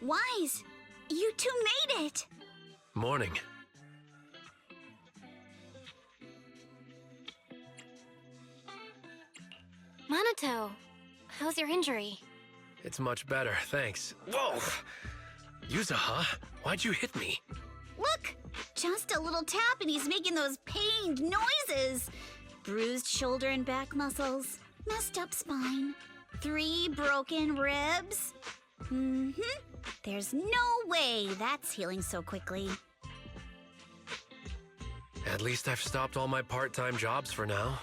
Wise, you two made it! Morning. Minato, how's your injury? It's much better, thanks. Whoa! Yuzuha, why'd you hit me? Look! Just a little tap and he's making those pained noises. Bruised shoulder and back muscles, messed up spine, 3 broken ribs. There's no way that's healing so quickly. At least I've stopped all my part-time jobs for now.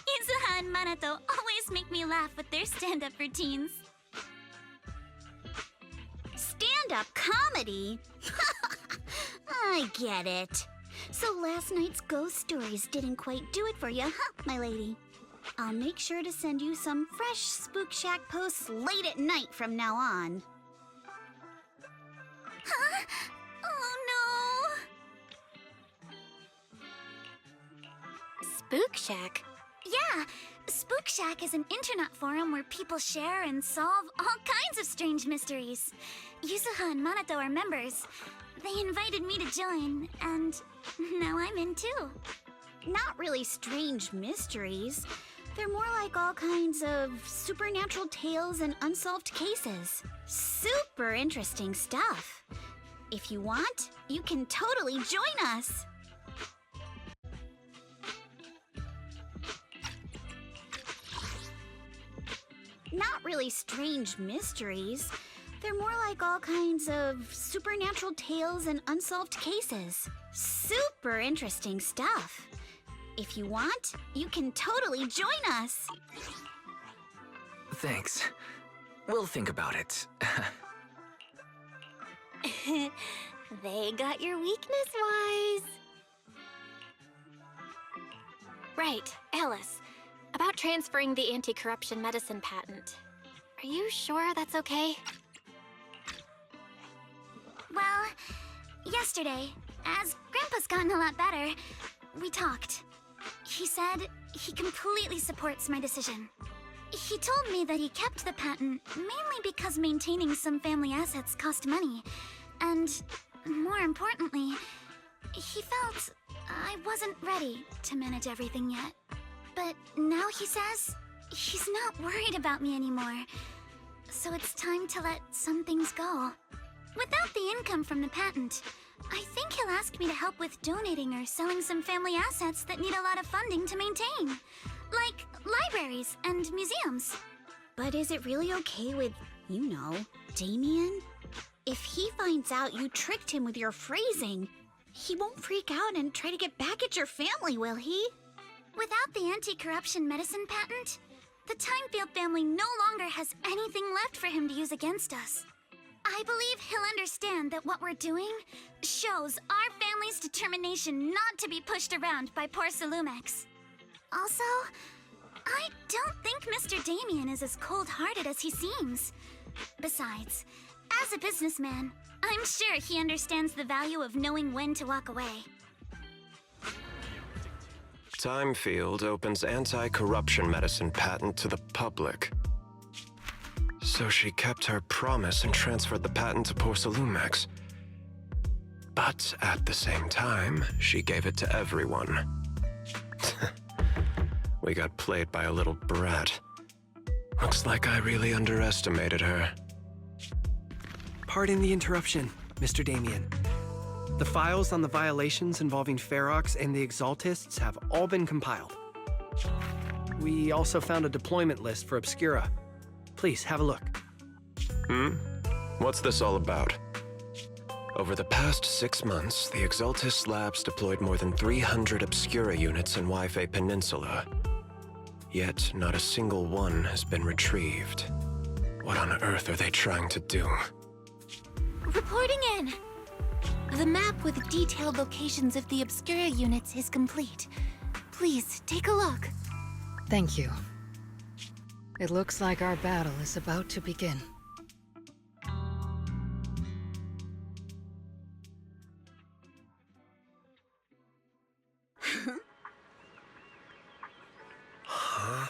Yuzuha and Minato always make me laugh with their stand-up routines. Stand-up comedy? I get it. So last night's ghost stories didn't quite do it for you, huh, my lady? I'll make sure to send you some fresh Spook Shack posts late at night from now on. Huh? Oh no! Spook Shack? Yeah, Spook Shack is an internet forum where people share and solve all kinds of strange mysteries. Yuzuha and Minato are members. They invited me to join, and now I'm in too. Not really strange mysteries. They're more like all kinds of supernatural tales and unsolved cases. Super interesting stuff. If you want, you can totally join us. Not really strange mysteries. They're more like all kinds of supernatural tales and unsolved cases. Super interesting stuff. If you want, you can totally join us. Thanks. We'll think about it. They got your weakness, Wise. Right, Alice. About transferring the anti-corruption medicine patent. Are you sure that's okay? Well, yesterday, as Grandpa's gotten a lot better, we talked. He said he completely supports my decision. He told me that he kept the patent mainly because maintaining some family assets cost money. And, more importantly, he felt I wasn't ready to manage everything yet. But now he says he's not worried about me anymore. So it's time to let some things go. Without the income from the patent, I think he'll ask me to help with donating or selling some family assets that need a lot of funding to maintain. Like libraries and museums. But is it really okay with, you know, Damien? If he finds out you tricked him with your phrasing, he won't freak out and try to get back at your family, will he? Without the anti-corruption medicine patent, the Timefield family no longer has anything left for him to use against us. I believe he'll understand that what we're doing shows our family's determination not to be pushed around by poor Salumex. Also, I don't think Mr. Damien is as cold-hearted as he seems. Besides, as a businessman, I'm sure he understands the value of knowing when to walk away. Timefield opens anti-corruption medicine patent to the public. So she kept her promise and transferred the patent to poor Salumex. But at the same time, she gave it to everyone. We got played by a little brat. Looks like I really underestimated her. Pardon the interruption, Mr. Damien. The files on the violations involving Ferox and the Exaltists have all been compiled. We also found a deployment list for Obscura. Please, have a look. What's this all about? Over the past 6 months, the Exaltist Labs deployed more than 300 Obscura units in Waifei Peninsula. Yet, not a single one has been retrieved. What on earth are they trying to do? Reporting in. The map with detailed locations of the Obscura units is complete. Please, take a look. Thank you. It looks like our battle is about to begin. Huh?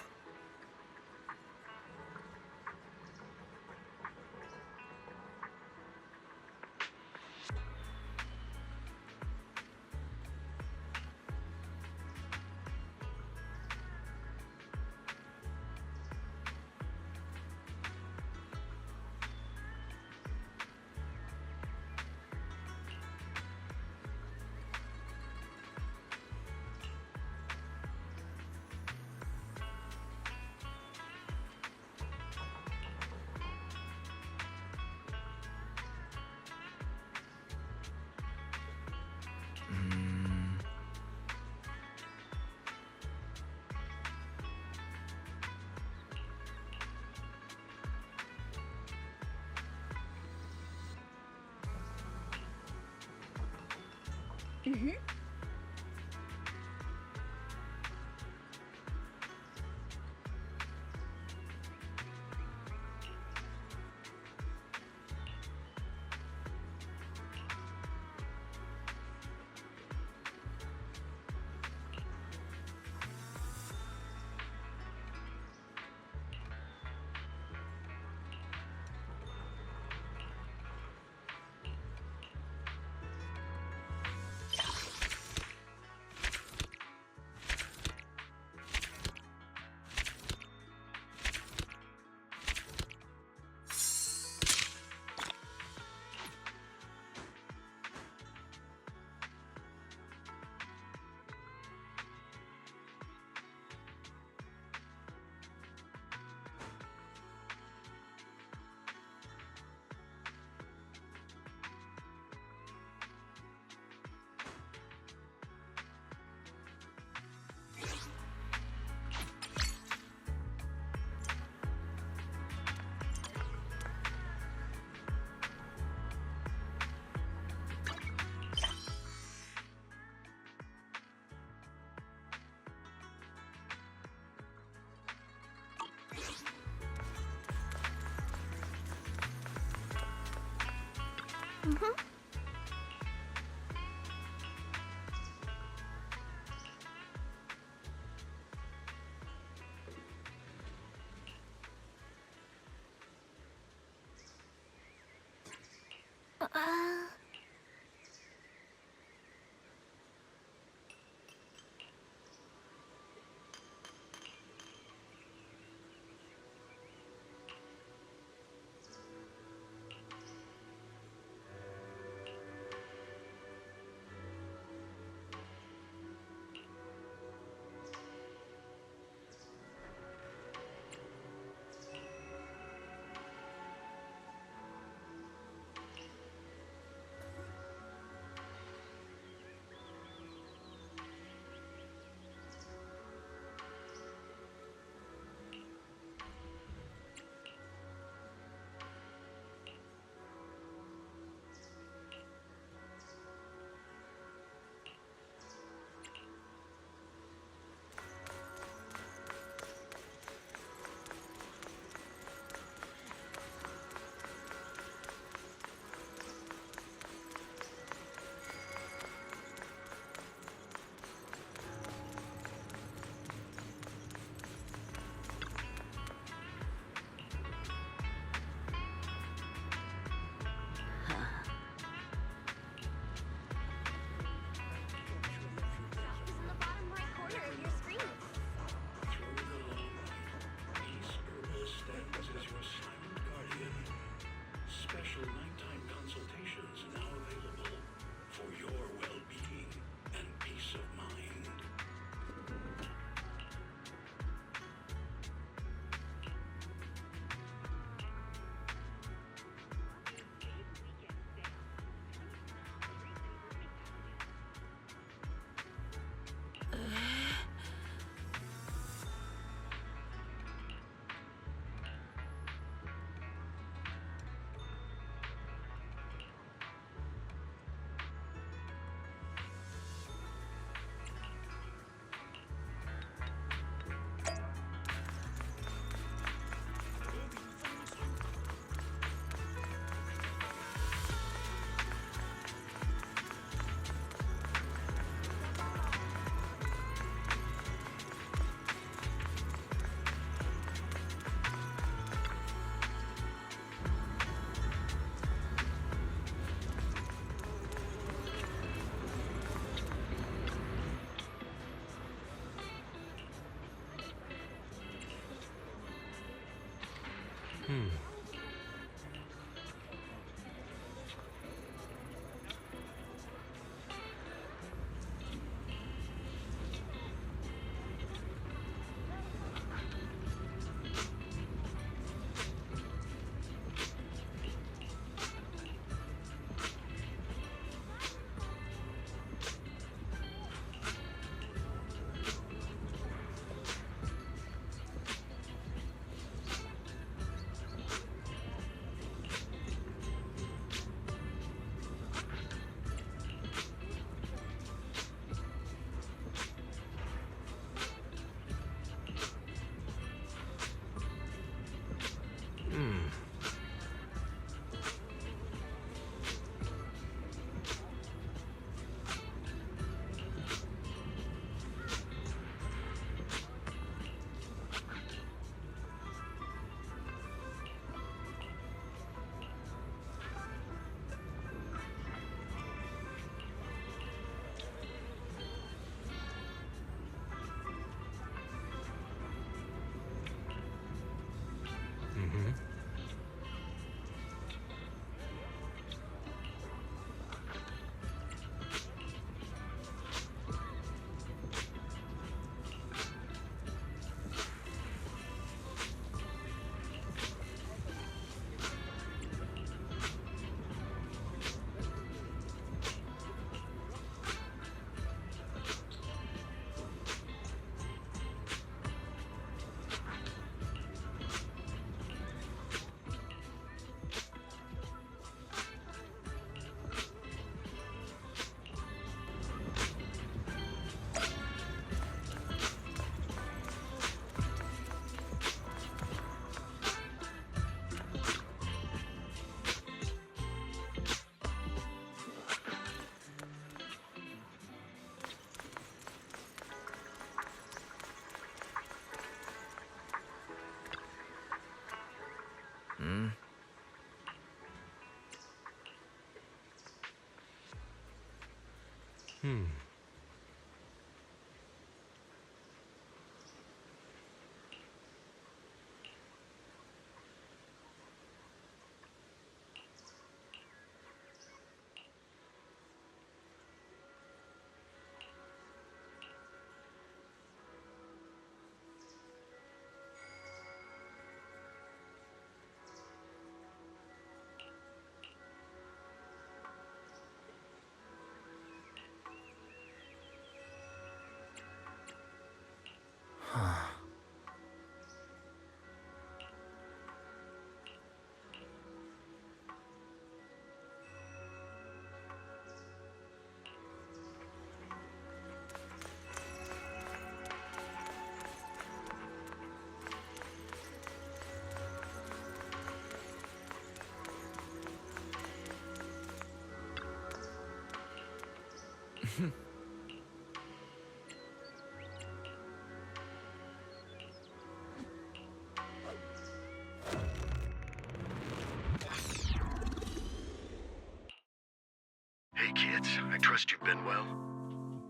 Hey kids, I trust you've been well.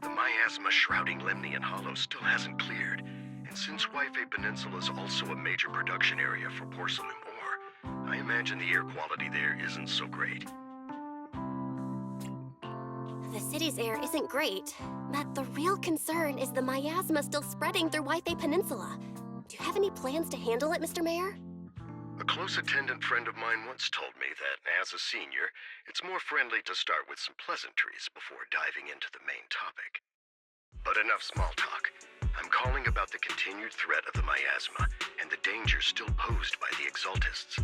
The miasma shrouding Lemnian Hollow still hasn't cleared, and since Wi-Fi Peninsula is also a major production area for porcelain ore, I imagine the air quality there isn't so great. The city's air isn't great, but the real concern is the miasma still spreading through Wi-Fi Peninsula. Do you have any plans to handle it, Mr. Mayor? A close attendant friend of mine once told me that, as a senior, it's more friendly to start with some pleasantries before diving into the main topic. But enough small talk. I'm calling about the continued threat of the miasma and the danger still posed by the Exaltists.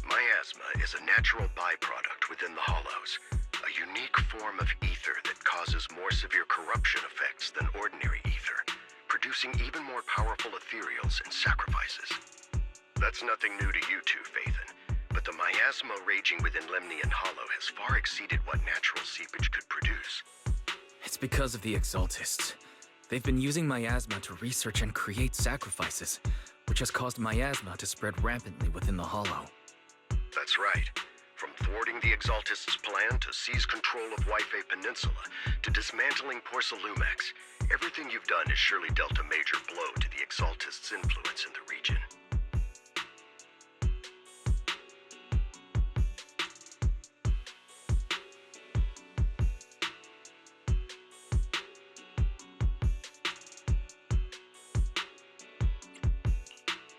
Miasma is a natural byproduct within the Hollows, a unique form of ether that causes more severe corruption effects than ordinary ether, producing even more powerful ethereals and sacrifices. That's nothing new to you two, Phaethon, but the miasma raging within Lemnian Hollow has far exceeded what natural seepage could produce. It's because of the Exaltists. They've been using miasma to research and create sacrifices, which has caused miasma to spread rampantly within the Hollow. That's right. From thwarting the Exaltists' plan to seize control of Wi-Fi Peninsula to dismantling Porcelumex, everything you've done has surely dealt a major blow to the Exaltists' influence in the region.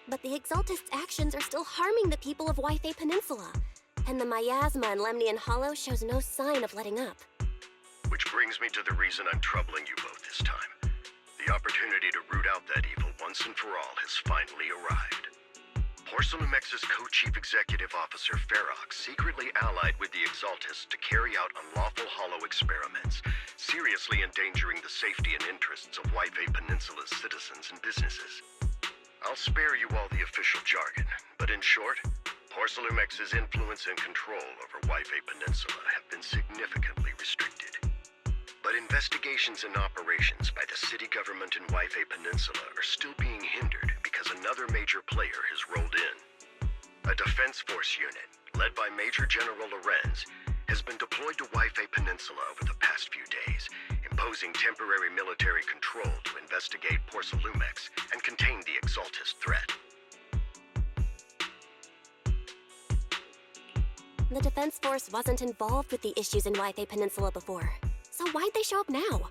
But the Exaltists' actions are still harming the people of Wi-Fi Peninsula, and the miasma in Lemnian Hollow shows no sign of letting up. Which brings me to the reason I'm troubling you both this time. The opportunity to root out that evil once and for all has finally arrived. Porcelumex's co-chief executive officer Ferox secretly allied with the Exaltists to carry out unlawful hollow experiments, seriously endangering the safety and interests of Wi-Fi Peninsula's citizens and businesses. I'll spare you all the official jargon, but in short, Porcelumex's influence and control over Wi-Fi Peninsula have been significantly restricted. But investigations and operations by the city government in Wi-Fi Peninsula are still being hindered because another major player has rolled in. A defense force unit, led by Major General Lorenz, has been deployed to Wi-Fi Peninsula over the past few days, imposing temporary military control to investigate Porcelumex and contain the Exaltist threat. The Defense Force wasn't involved with the issues in Wi-Fi Peninsula before, so why'd they show up now?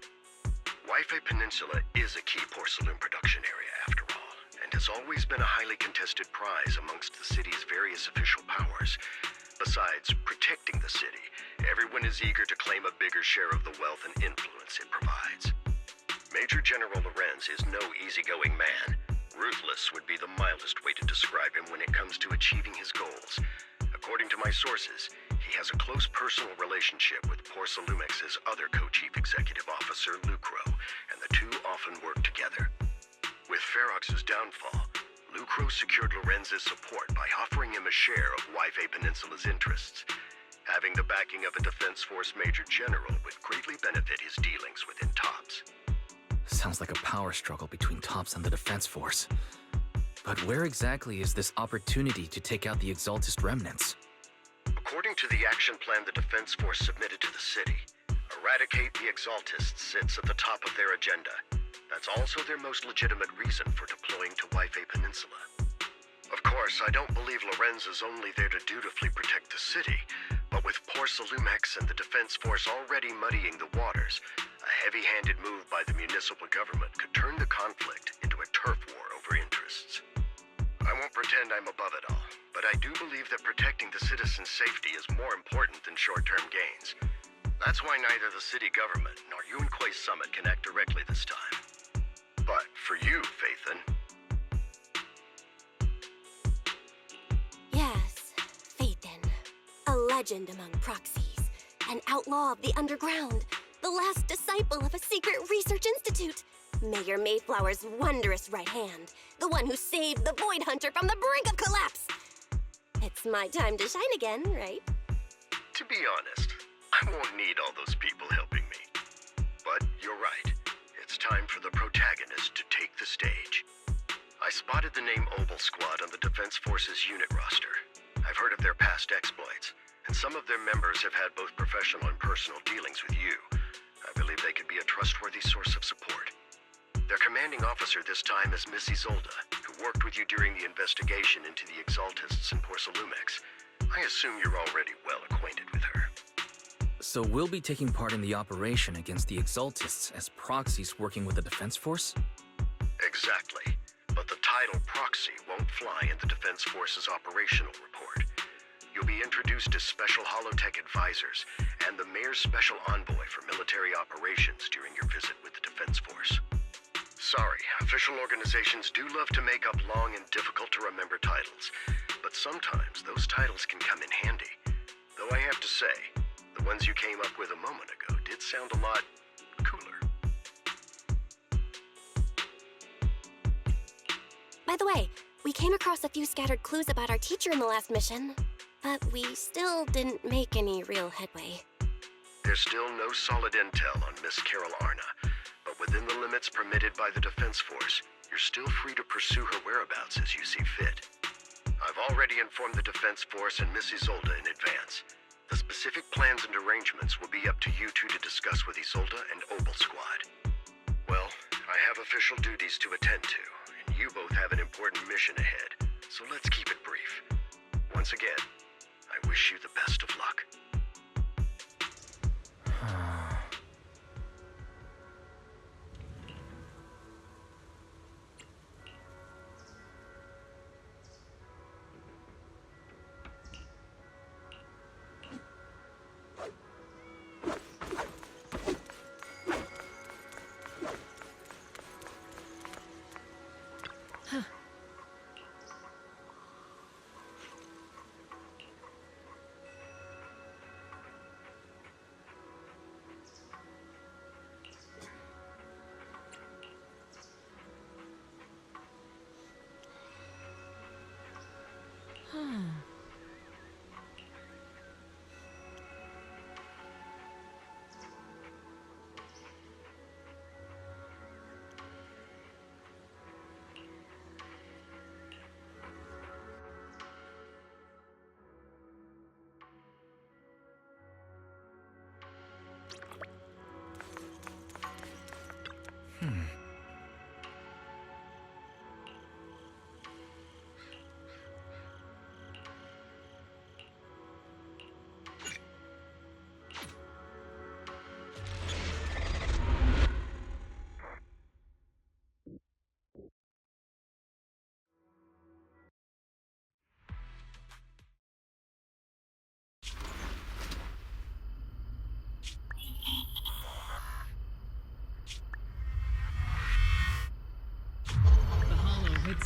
Wi-Fi Peninsula is a key porcelain production area, after all, and has always been a highly contested prize amongst the city's various official powers. Besides protecting the city, everyone is eager to claim a bigger share of the wealth and influence it provides. Major General Lorenz is no easygoing man. Ruthless would be the mildest way to describe him when it comes to achieving his goals. According to my sources, he has a close personal relationship with Porcelumex's other co-chief executive officer, Lucro, and the two often work together. With Ferox's downfall, Lucro secured Lorenz's support by offering him a share of Wi-Fi Peninsula's interests. Having the backing of a Defense Force Major General would greatly benefit his dealings within TOPS. Sounds like a power struggle between TOPS and the Defense Force. But where exactly is this opportunity to take out the Exaltist remnants? According to the action plan the Defense Force submitted to the city, a Eradicate the Exaltists sits at the top of their agenda. That's also their most legitimate reason for deploying to Waifei Peninsula. Of course, I don't believe Lorenz is only there to dutifully protect the city, but with Porsalumex and the Defense Force already muddying the waters, a heavy-handed move by the municipal government could turn the conflict into a turf war over interests. I won't pretend I'm above it all, but I do believe that protecting the citizens' safety is more important than short-term gains. That's why neither the city government nor Yunquei Summit can act directly this time. But for you, Phaethon... Yes, Phaethon. A legend among proxies. An outlaw of the underground. The last disciple of a secret research institute. Mayor Mayflower's wondrous right hand. The one who saved the Void Hunter from the brink of collapse. It's my time to shine again, right? To be honest, I won't need all those people helping me. But you're right. It's time for the protagonist to take the stage. I spotted the name Obol Squad on the Defense Force's unit roster. I've heard of their past exploits, and some of their members have had both professional and personal dealings with you. I believe they could be a trustworthy source of support. Their commanding officer this time is Miss Isolde, who worked with you during the investigation into the Exaltists in Porsalumex. I assume you're already well acquainted with her. So we'll be taking part in the operation against the Exaltists as proxies working with the Defense Force? Exactly. But the title proxy won't fly in the Defense Force's operational report. You'll be introduced as special holotech advisors and the Mayor's special envoy for military operations during your visit with the Defense Force. Sorry, official organizations do love to make up long and difficult-to-remember titles, but sometimes those titles can come in handy. Though I have to say, the ones you came up with a moment ago did sound a lot cooler. By the way, we came across a few scattered clues about our teacher in the last mission, but we still didn't make any real headway. There's still no solid intel on Miss Carol Arna, but within the limits permitted by the Defense Force, you're still free to pursue her whereabouts as you see fit. I've already informed the Defense Force and Miss Isolde in advance. The specific plans and arrangements will be up to you two to discuss with Isolde and Obol Squad. Well, I have official duties to attend to, and you both have an important mission ahead, so let's keep it brief. Once again, I wish you the best of luck.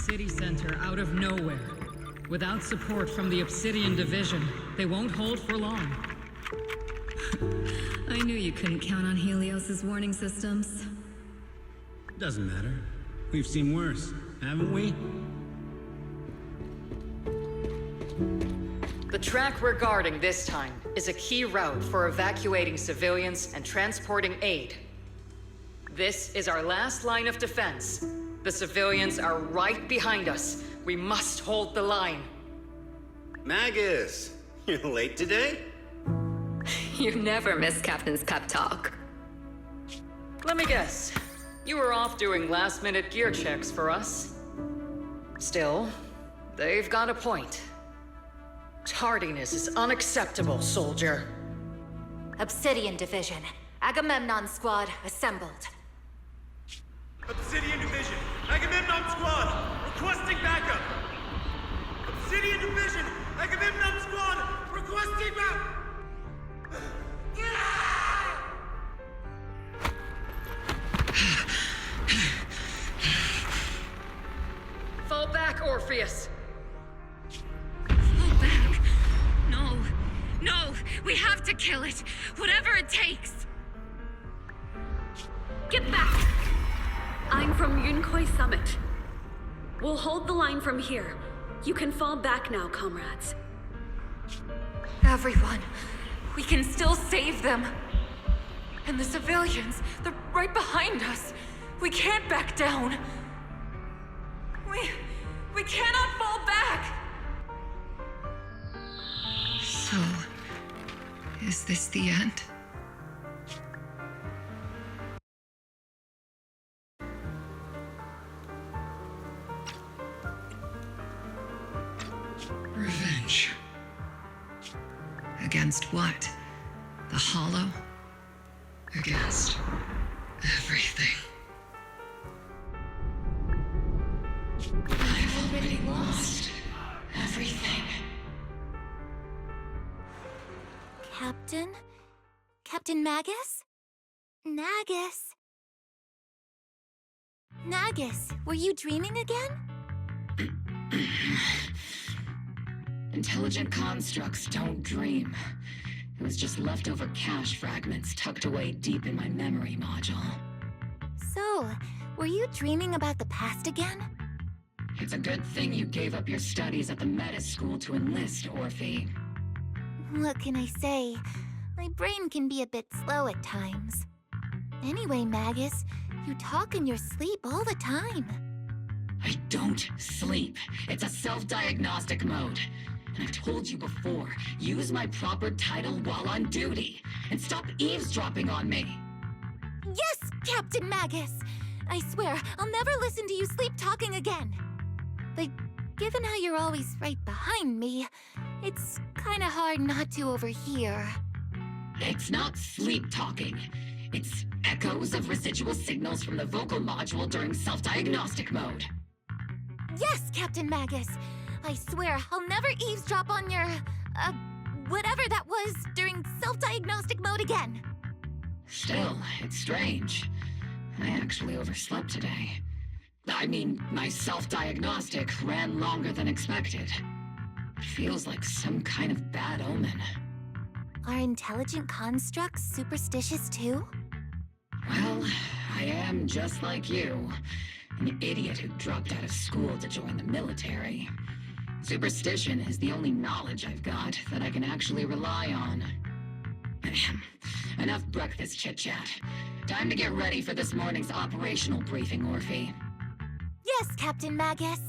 City center out of nowhere. Without support from the Obsidian Division, they won't hold for long. I knew you couldn't count on Helios's warning systems. Doesn't matter. We've seen worse, haven't we? The track we're guarding this time is a key route for evacuating civilians and transporting aid. This is our last line of defense. The civilians are right behind us. We must hold the line. Magus, you're late today? You never miss Captain's pep talk. Let me guess. You were off doing last-minute gear checks for us. Still, they've got a point. Tardiness is unacceptable, soldier. Obsidian Division. Agamemnon Squad assembled. Obsidian Division, Agamemnon Squad, requesting backup! Obsidian Division, Agamemnon Squad, requesting backup! Fall back, Orpheus! Fall back. No. No. We have to kill it. Whatever it takes. Get back! I'm from Yunkoi Summit. We'll hold the line from here. You can fall back now, comrades. Everyone. We can still save them. And the civilians, they're right behind us. We can't back down. We cannot fall back! So, is this the end? Revenge. Against what? The Hollow? Against everything. I've already lost everything. Captain? Captain Magus? Nagus? Nagus, were you dreaming again? Intelligent constructs don't dream. It was just leftover cache fragments tucked away deep in my memory module. So, were you dreaming about the past again? It's a good thing you gave up your studies at the Magus school to enlist, Orphie. What can I say? My brain can be a bit slow at times. Anyway, Magus, you talk in your sleep all the time. I don't sleep. It's a self-diagnostic mode. And I've told you before, use my proper title while on duty, and stop eavesdropping on me. Yes, Captain Magus! I swear, I'll never listen to you sleep-talking again. But given how you're always right behind me, it's kinda hard not to overhear. It's not sleep-talking. It's echoes of residual signals from the vocal module during self-diagnostic mode. Yes, Captain Magus! I swear, I'll never eavesdrop on your, whatever that was during self-diagnostic mode again. Still, it's strange. I actually overslept today. I mean, my self-diagnostic ran longer than expected. It feels like some kind of bad omen. Are intelligent constructs superstitious too? Well, I am just like you. An idiot who dropped out of school to join the military. Superstition is the only knowledge I've got that I can actually rely on. Enough breakfast chit-chat. Time to get ready for this morning's operational briefing, Orphie. Yes, Captain Magus.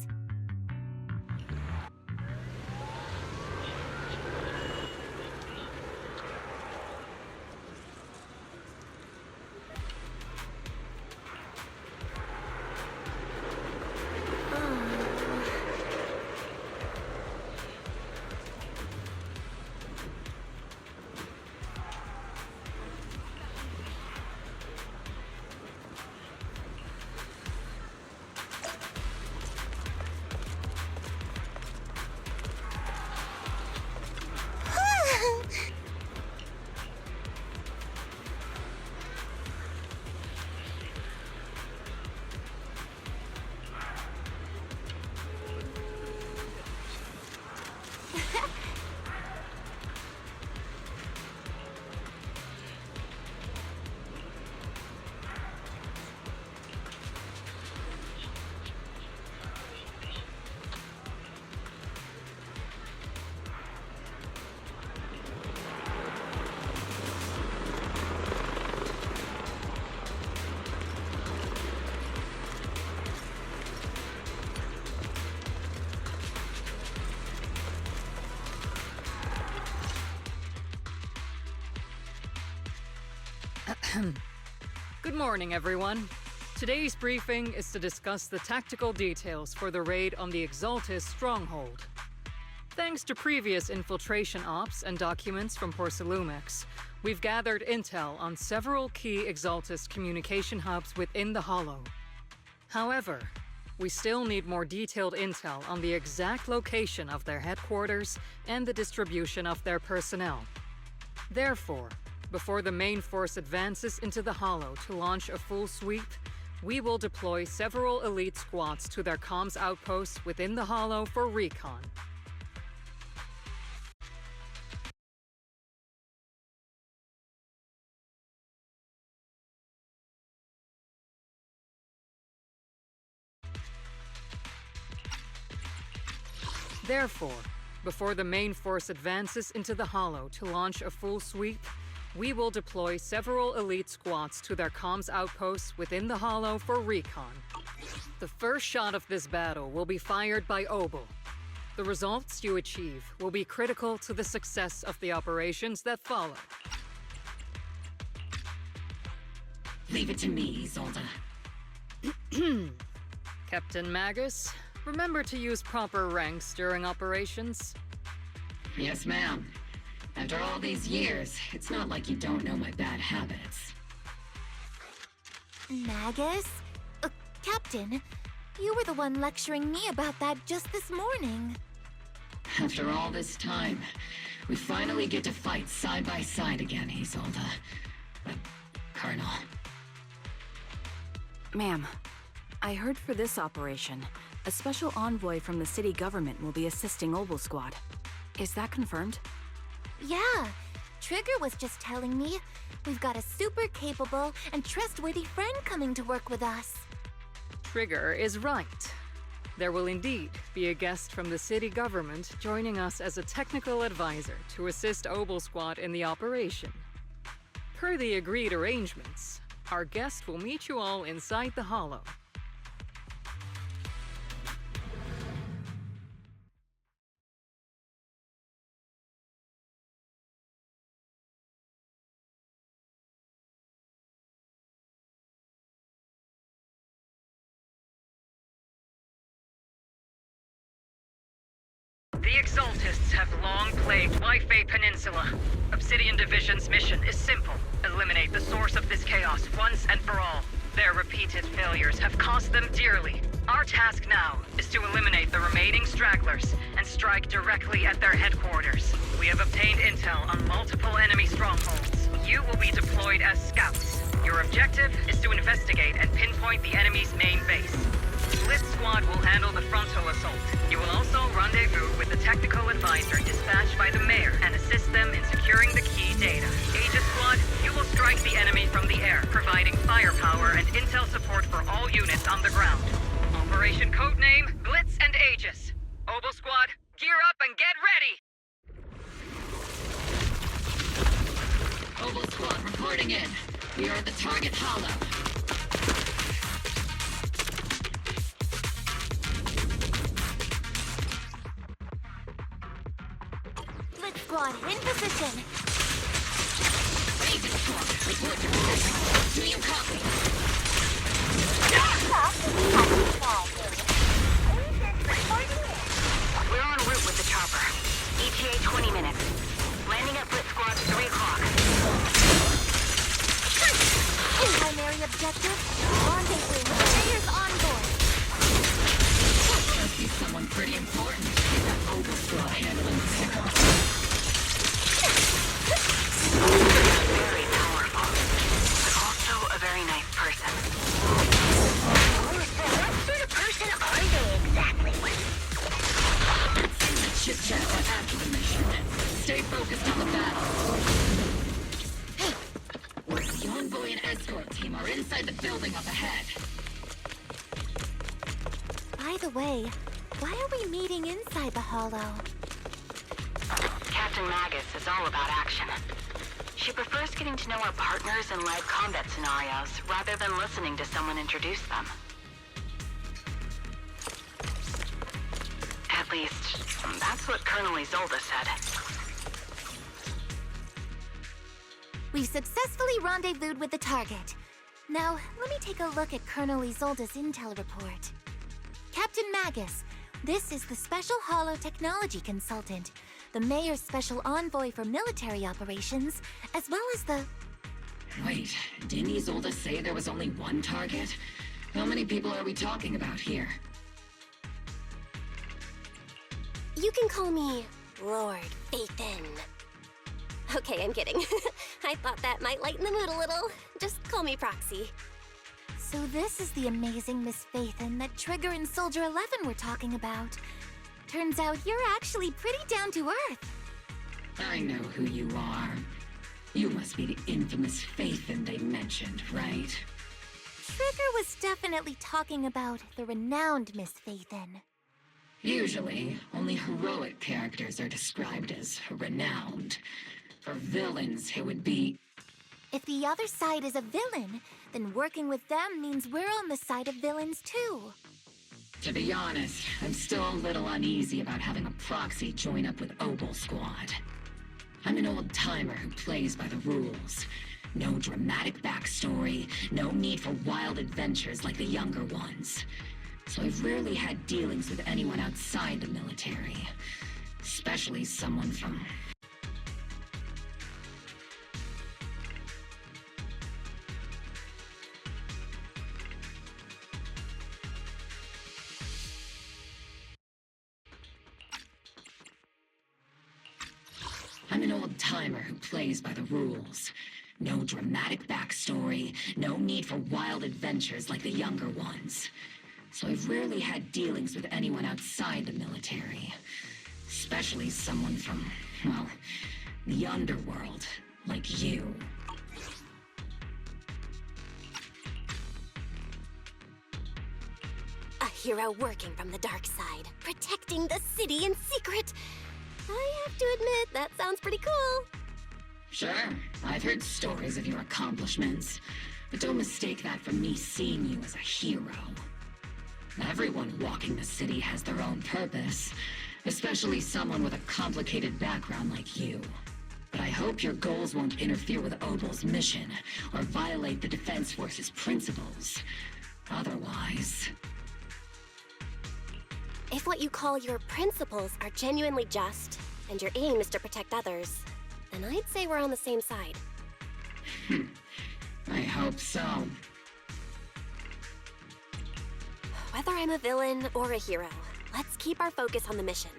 Good morning, everyone. Today's briefing is to discuss the tactical details for the raid on the Exaltis stronghold. Thanks to previous infiltration ops and documents from Porcelumex, we've gathered intel on several key Exaltis communication hubs within the Hollow. However, we still need more detailed intel on the exact location of their headquarters and the distribution of their personnel. Therefore, before the main force advances into the Hollow to launch a full sweep, we will deploy several elite squads to their comms outposts within the Hollow for recon. Therefore, before the main force advances into the Hollow to launch a full sweep, we will deploy several elite squads to their comms outposts within the Hollow for recon. The first shot of this battle will be fired by Obol. The results you achieve will be critical to the success of the operations that follow. Leave it to me, Isolde. Captain Magus, remember to use proper ranks during operations. Yes, ma'am. After all these years, it's not like you don't know my bad habits. Magus? Captain, you were the one lecturing me about that just this morning. After all this time, we finally get to fight side by side again, Isolde. Colonel. Ma'am, I heard for this operation, a special envoy from the city government will be assisting Obol Squad. Is that confirmed? Yeah, Trigger was just telling me we've got a super capable and trustworthy friend coming to work with us. Trigger is right. There will indeed be a guest from the city government joining us as a technical advisor to assist Obol Squad in the operation. Per the agreed arrangements, our guest will meet you all inside the Hollow. The Exaltists have long plagued Wi-Fi Peninsula. Obsidian Division's mission is simple. Eliminate the source of this chaos once and for all. Their repeated failures have cost them dearly. Our task now is to eliminate the remaining stragglers and strike directly at their headquarters. We have obtained intel on multiple enemy strongholds. You will be deployed as scouts. Your objective is to investigate and pinpoint the enemy's main base. Blitz Squad will handle the frontal assault. You will also rendezvous with the technical advisor dispatched by the mayor and assist them in securing the key data. Aegis Squad, you will strike the enemy from the air, providing firepower and intel support for all units on the ground. Operation codename Blitz and Aegis. Obol Squad, gear up and get ready! Obol Squad reporting in. We are at the target hollow. Blitz Squad, in position. Aegis Squad, report to position. Do you copy? We're en route with the chopper. ETA 20 minutes. Landing at Blitz Squad 3 o'clock. Primary objective, rendezvous with players on board. Must be someone pretty important. Obol Squad handling the signal. Very powerful, but also a very nice person. What sort of person are they exactly? Chit-chat after the mission. Stay focused on the battle. The envoy and escort team are inside the building up ahead. By the way, why are we meeting inside the Hollow? Captain Magus is all about action. She prefers getting to know our partners in live combat scenarios rather than listening to someone introduce them. At least, that's what Colonel Isolde said. We've successfully rendezvoused with the target. Now, let me take a look at Colonel Isolde's intel report. Captain Magus, this is the Special Holo Technology Consultant, the Mayor's Special Envoy for Military Operations, as well as the... Wait, didn't Isolde say there was only one target? How many people are we talking about here? You can call me Lord Phaethon. Okay, I'm kidding. I thought that might lighten the mood a little. Just call me Proxy. So this is the amazing Miss Phaethon that Trigger and Soldier 11 were talking about. Turns out you're actually pretty down to earth. I know who you are. You must be the infamous Phaethon they mentioned, right? Trigger was definitely talking about the renowned Miss Phaethon. Usually, only heroic characters are described as renowned. For villains, it would be... If the other side is a villain, then working with them means we're on the side of villains too. To be honest, I'm still a little uneasy about having a proxy join up with Obol Squad. I'm an old-timer who plays by the rules. No dramatic backstory, no need for wild adventures like the younger ones. So I've rarely had dealings with anyone outside the military. Especially someone from... I'm an old-timer who plays by the rules. No dramatic backstory, no need for wild adventures like the younger ones. So I've rarely had dealings with anyone outside the military. Especially someone from, well, the underworld, like you. A hero working from the dark side, protecting the city in secret. I have to admit, that sounds pretty cool. Sure, I've heard stories of your accomplishments, but don't mistake that for me seeing you as a hero. Everyone walking the city has their own purpose, especially someone with a complicated background like you. But I hope your goals won't interfere with Obol's mission, or violate the Defense Force's principles. Otherwise... If what you call your principles are genuinely just, and your aim is to protect others, then I'd say we're on the same side. I hope so. Whether I'm a villain or a hero, let's keep our focus on the mission.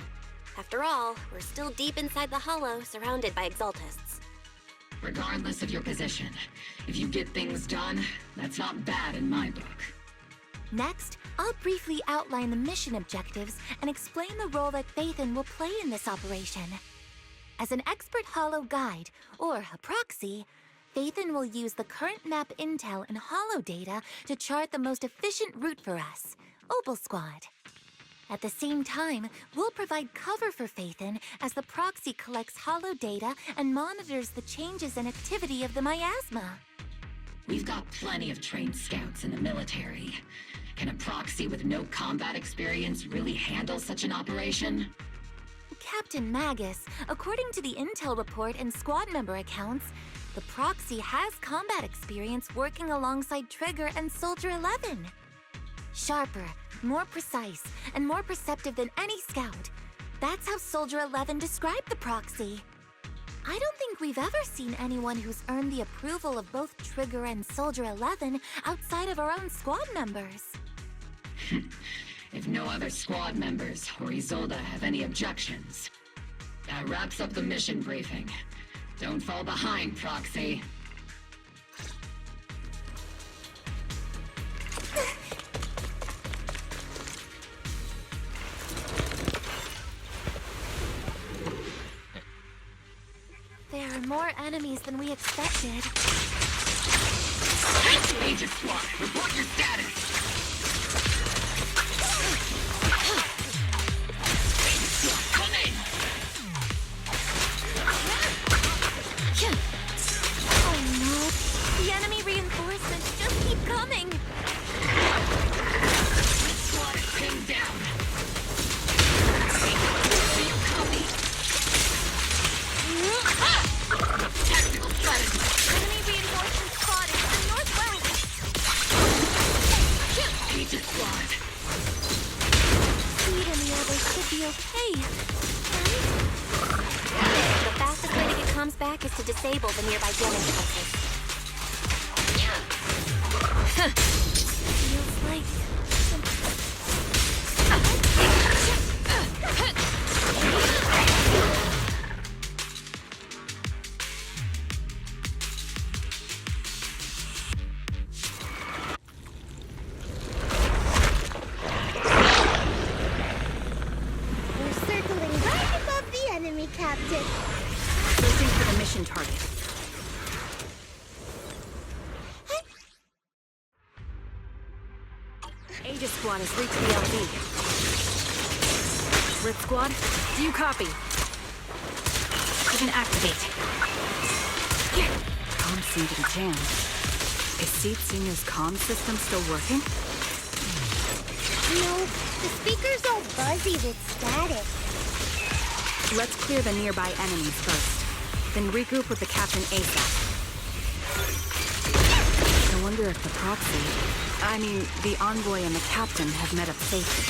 After all, we're still deep inside the Hollow, surrounded by Exaltists. Regardless of your position, if you get things done, that's not bad in my book. Next, I'll briefly outline the mission objectives and explain the role that Phaethon will play in this operation. As an expert Hollow guide, or a proxy, Phaethon will use the current map intel and Hollow data to chart the most efficient route for us, Obol Squad. At the same time, we'll provide cover for Phaethon as the proxy collects Hollow data and monitors the changes and activity of the miasma. We've got plenty of trained scouts in the military. Can a proxy with no combat experience really handle such an operation? Captain Magus, according to the intel report and squad member accounts, the proxy has combat experience working alongside Trigger and Soldier 11. Sharper, more precise, and more perceptive than any scout. That's how Soldier 11 described the proxy. I don't think we've ever seen anyone who's earned the approval of both Trigger and Soldier 11 outside of our own squad members. If no other squad members or Isolde have any objections, that wraps up the mission briefing. Don't fall behind, Proxy. There are more enemies than we expected. Agent Squad, report your status! Come in! Oh no! The enemy reinforcements just keep coming! Squad is pinned down! Do you copy? Tactical strategy! attack is to disable the nearby damage pulses. Feels like... We're circling right above the enemy, Captain. Searching for the mission target. Aegis Squad has reached the LZ. Red Squad, do you copy? Couldn't activate. Comms seem to be jammed. Is Seed Senior's comm system still working? No, the speaker's all buzzy with static. Let's clear the nearby enemies first, then regroup with the Captain ASAP. I wonder if the proxy, the envoy and the Captain have met up safely.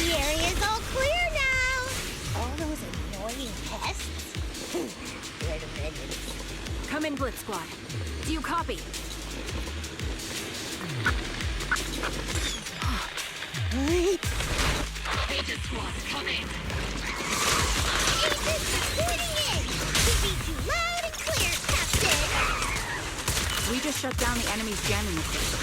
The area's all clear now. All those annoying pests. Red minutes. Come in, Blitz Squad. Do you copy? Aegis Squad, come in! Agents reporting in! We read you loud and clear, Captain! We just shut down the enemy's jamming equipment.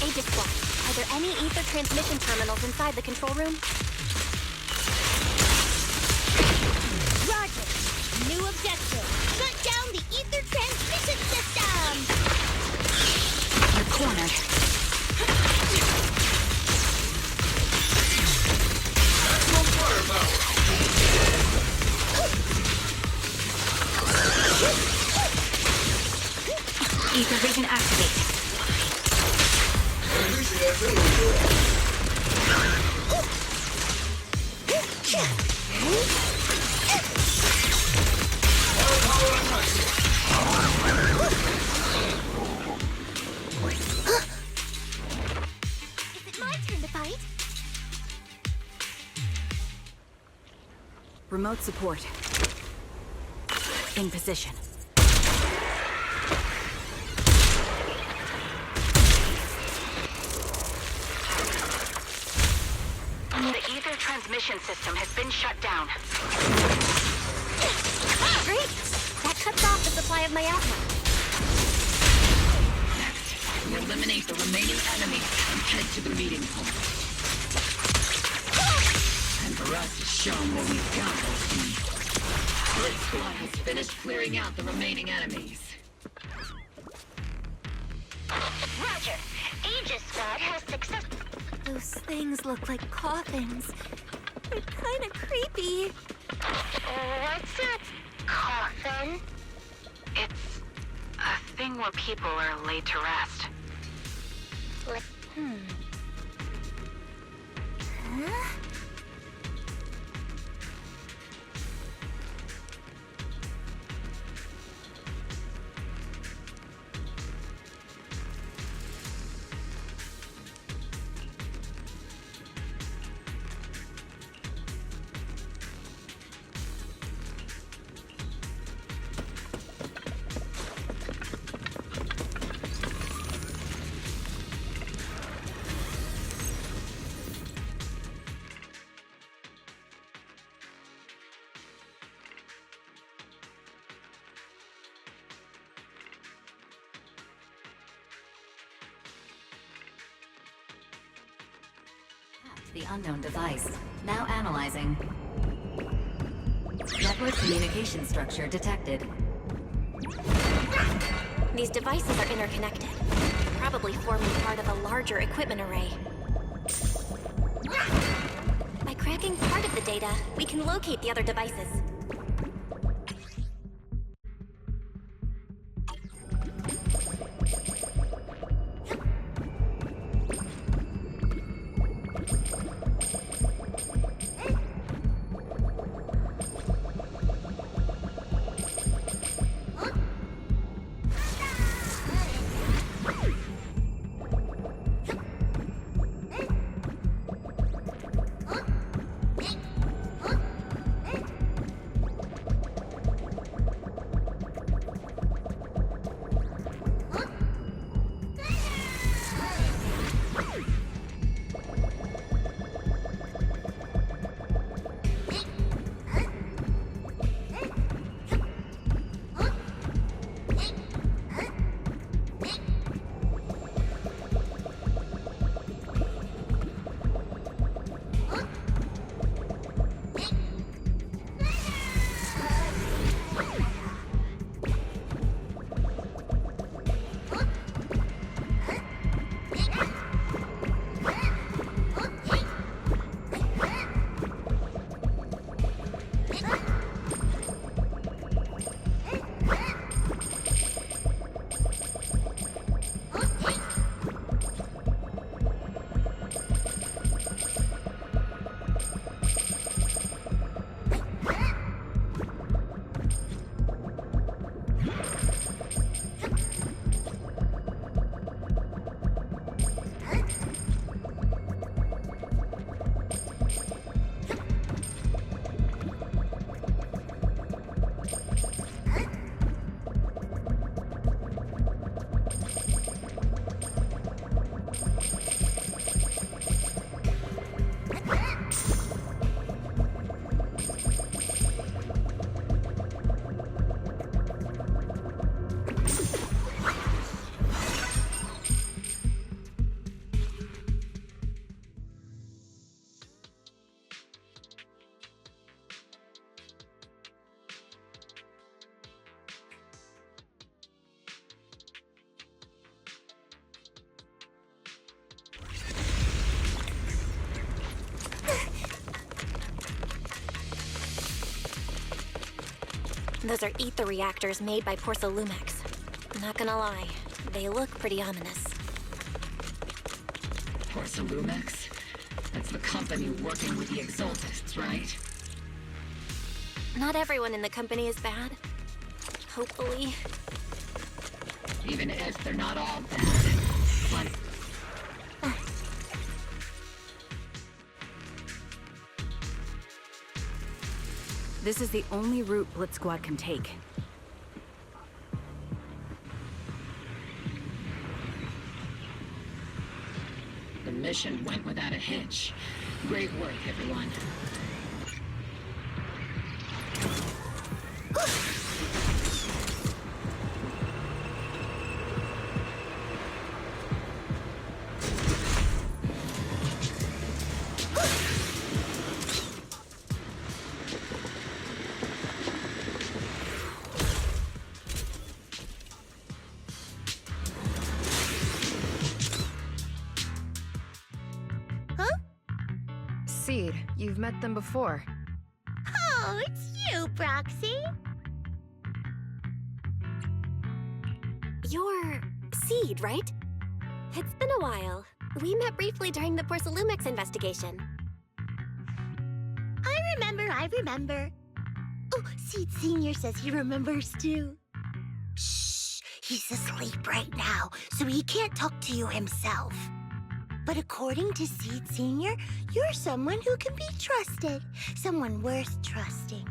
Aegis Squad, are there any ether transmission terminals inside the control room? Roger. New objective. Shut down the ether transmission system! You're cornered. Ether vision activate. Is it my turn to fight? Remote support. In position. The ether transmission system has been shut down. Great! That cuts off the supply of miasma. We eliminate the remaining enemies and head to the meeting point. And for us to show what we've got, Orphie. Blitz Squad has finished clearing out the remaining enemies. Roger. Aegis Squad has success. Those things look like coffins. They're kind of creepy. What's a coffin? It's a thing where people are laid to rest. Huh? The unknown device. Now analyzing. Network communication structure detected. These devices are interconnected, probably forming part of a larger equipment array. By cracking part of the data, we can locate the other devices. Those are ether reactors made by Porcelumex. Not gonna lie, they look pretty ominous. Porcelumex? That's the company working with the Exaltists, right? Not everyone in the company is bad. Hopefully. Even if they're not all bad. But... This is the only route Blitz Squad can take. The mission went without a hitch. Great work, everyone. Seed, you've met them before. Oh, it's you, Proxy. You're Seed, right? It's been a while. We met briefly during the Porcelumex investigation. I remember. Oh, Seed Senior says he remembers too. Shh, he's asleep right now, so he can't talk to you himself. But according to Seed Senior, you're someone who can be trusted. Someone worth trusting.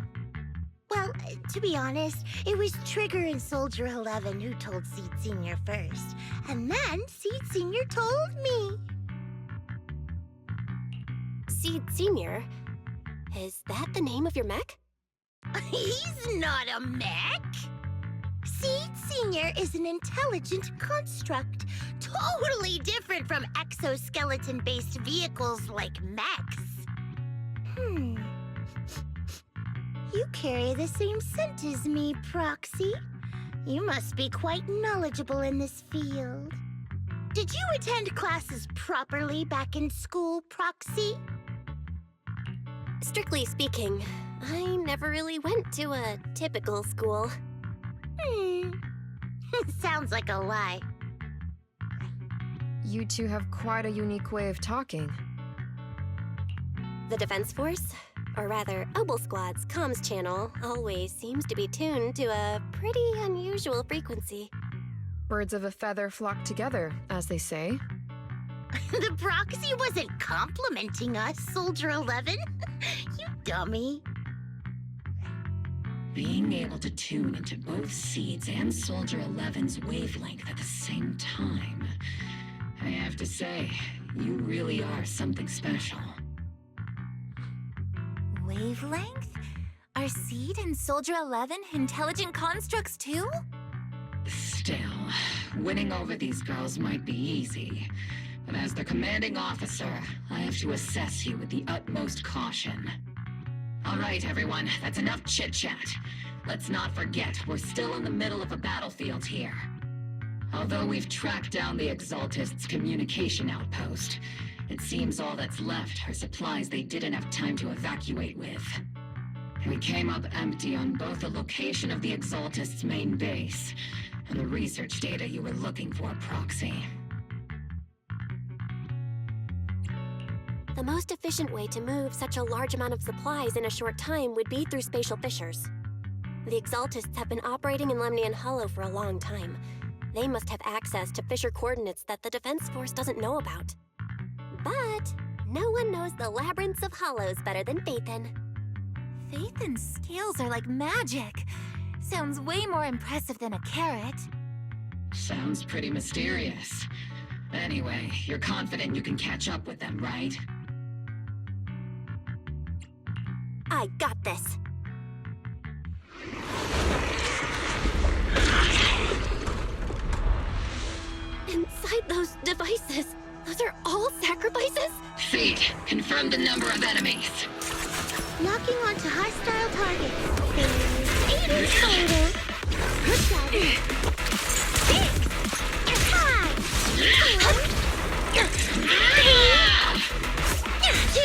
Well, to be honest, it was Trigger and Soldier 11 who told Seed Senior first. And then Seed Senior told me. Seed Senior? Is that the name of your mech? He's not a mech. Seed Senior is an intelligent construct, totally different from exoskeleton-based vehicles like mechs. You carry the same scent as me, Proxy. You must be quite knowledgeable in this field. Did you attend classes properly back in school, Proxy? Strictly speaking, I never really went to a typical school. Sounds like a lie. You two have quite a unique way of talking. The Defense Force, or rather, Obol Squad's comms channel, always seems to be tuned to a pretty unusual frequency. Birds of a feather flock together, as they say. The Proxy wasn't complimenting us, Soldier 11. You dummy. Being able to tune into both Seed's and Soldier 11's wavelength at the same time. I have to say, you really are something special. Wavelength? Are Seed and Soldier 11 intelligent constructs too? Still, winning over these girls might be easy. But as the commanding officer, I have to assess you with the utmost caution. All right, everyone, that's enough chit-chat. Let's not forget, we're still in the middle of a battlefield here. Although we've tracked down the Exaltists' communication outpost, it seems all that's left are supplies they didn't have time to evacuate with. We came up empty on both the location of the Exaltists' main base and the research data you were looking for, Proxy. The most efficient way to move such a large amount of supplies in a short time would be through spatial fissures. The Exaltists have been operating in Lemnian Hollow for a long time. They must have access to fissure coordinates that the Defense Force doesn't know about. But no one knows the labyrinths of hollows better than Phaethon. Phaethon's scales are like magic. Sounds way more impressive than a carrot. Sounds pretty mysterious. Anyway, you're confident you can catch up with them, right? I got this. Inside those devices, those are all sacrifices? Seed, confirm the number of enemies. Locking onto hostile targets. There's 8 in total. Push out. 6. 5. 2.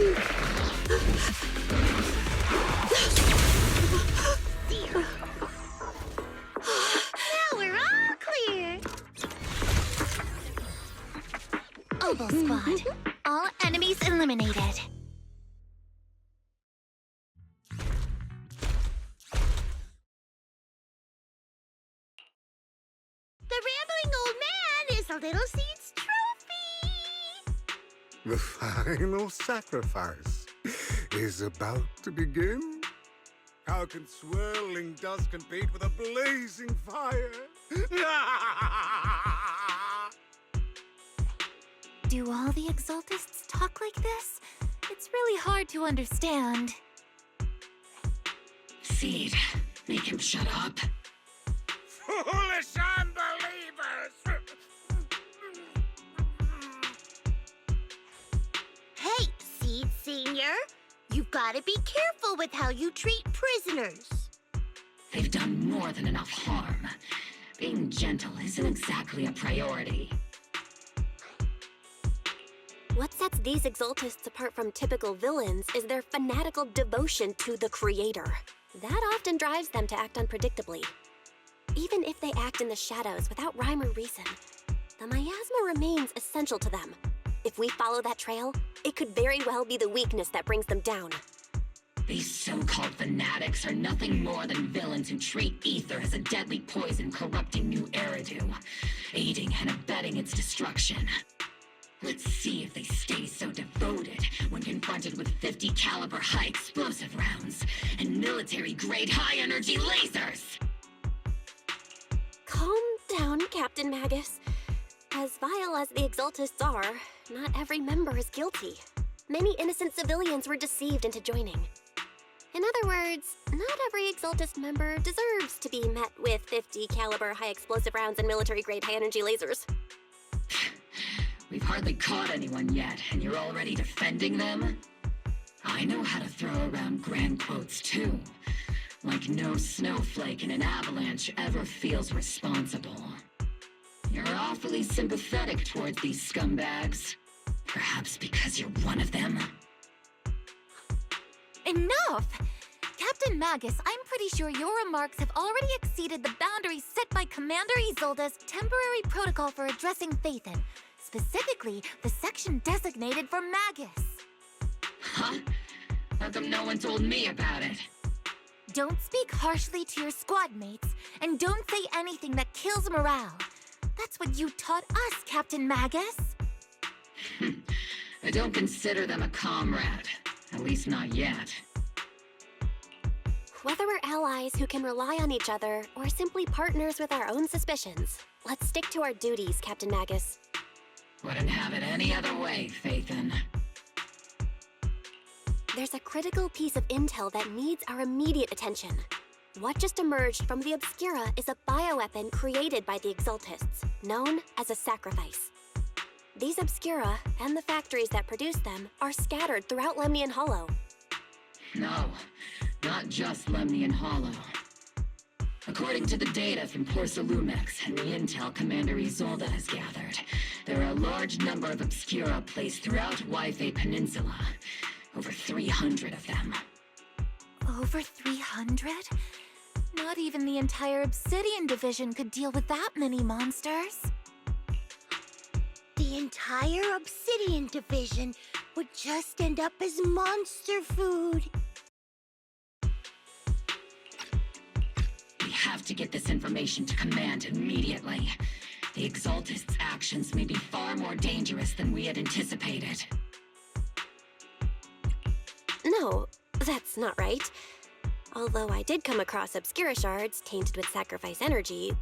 1. a little seed's trophy! The final sacrifice is about to begin. How can swirling dust compete with a blazing fire? Do all the Exaltists talk like this? It's really hard to understand. Seed, make him shut up. Foolish unbelievers! Hey, Seed Senior! You've got to be careful with how you treat prisoners. They've done more than enough harm. Being gentle isn't exactly a priority. What sets these Exaltists apart from typical villains is their fanatical devotion to the Creator. That often drives them to act unpredictably. Even if they act in the shadows without rhyme or reason, the miasma remains essential to them. If we follow that trail, it could very well be the weakness that brings them down. These so-called fanatics are nothing more than villains who treat ether as a deadly poison corrupting new Eridu, aiding and abetting its destruction. Let's see if they stay so devoted when confronted with 50 caliber high explosive rounds and military-grade high-energy lasers! Calm down, Captain Magus. As vile as the Exaltists are, not every member is guilty. Many innocent civilians were deceived into joining. In other words, not every Exaltist member deserves to be met with 50 caliber high explosive rounds and military-grade high-energy lasers. We've hardly caught anyone yet, and you're already defending them? I know how to throw around grand quotes too. Like no snowflake in an avalanche ever feels responsible. You're awfully sympathetic towards these scumbags. Perhaps because you're one of them? Enough! Captain Magus, I'm pretty sure your remarks have already exceeded the boundaries set by Commander Isolde's temporary protocol for addressing Phaethon, specifically the section designated for Magus. Huh? How come no one told me about it? Don't speak harshly to your squad mates, and don't say anything that kills morale. That's what you taught us, Captain Magus. I don't consider them a comrade. At least not yet. Whether we're allies who can rely on each other, or simply partners with our own suspicions, let's stick to our duties, Captain Magus. Wouldn't have it any other way, Phaethon. There's a critical piece of intel that needs our immediate attention. What just emerged from the Obscura is a bioweapon created by the Exaltists, known as a sacrifice. These Obscura, and the factories that produce them, are scattered throughout Lemnian Hollow. No, not just Lemnian Hollow. According to the data from Porcelumex and the intel Commander Isolde has gathered, there are a large number of Obscura placed throughout Waifei Peninsula. Over 300 of them. Over 300? Not even the entire Obsidian Division could deal with that many monsters. The entire Obsidian Division would just end up as monster food. We have to get this information to Command immediately. The Exaltists' actions may be far more dangerous than we had anticipated. No, that's not right. Although I did come across Obscura shards tainted with sacrifice energy,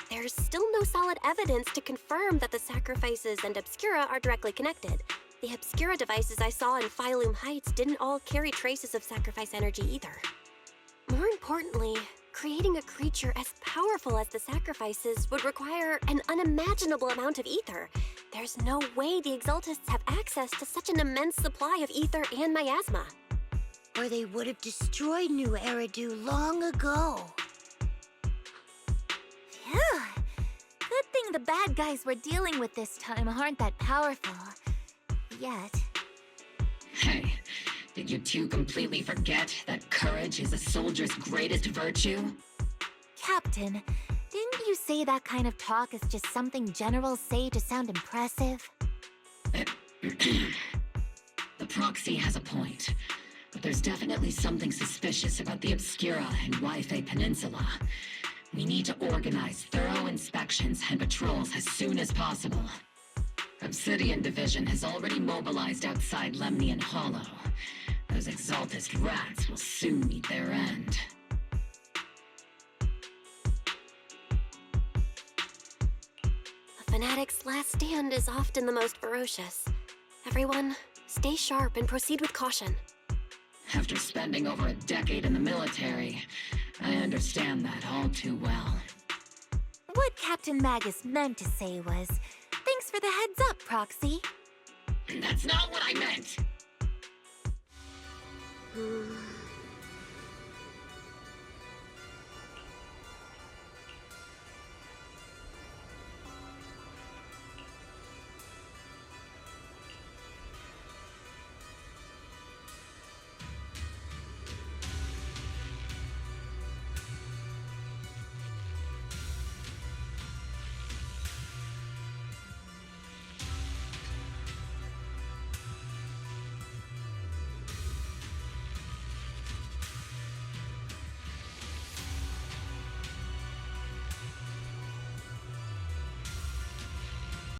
there's still no solid evidence to confirm that the sacrifices and Obscura are directly connected. The Obscura devices I saw in Phylum Heights didn't all carry traces of sacrifice energy either. More importantly, creating a creature as powerful as the sacrifices would require an unimaginable amount of ether. There's no way the Exaltists have access to such an immense supply of ether and miasma. Or they would have destroyed New Eridu long ago. Phew. Good thing the bad guys we're dealing with this time aren't that powerful. Yet. Hey, did you two completely forget that courage is a soldier's greatest virtue? Captain, didn't you say that kind of talk is just something generals say to sound impressive? The proxy has a point, but there's definitely something suspicious about the Obscura and Waifei Peninsula. We need to organize thorough inspections and patrols as soon as possible. Obsidian Division has already mobilized outside Lemnian Hollow. Those Exaltist rats will soon meet their end. A fanatic's last stand is often the most ferocious. Everyone, stay sharp and proceed with caution. After spending over a decade in the military, I understand that all too well. What Captain Magus meant to say was, thanks for the heads up, Proxy. That's not what I meant!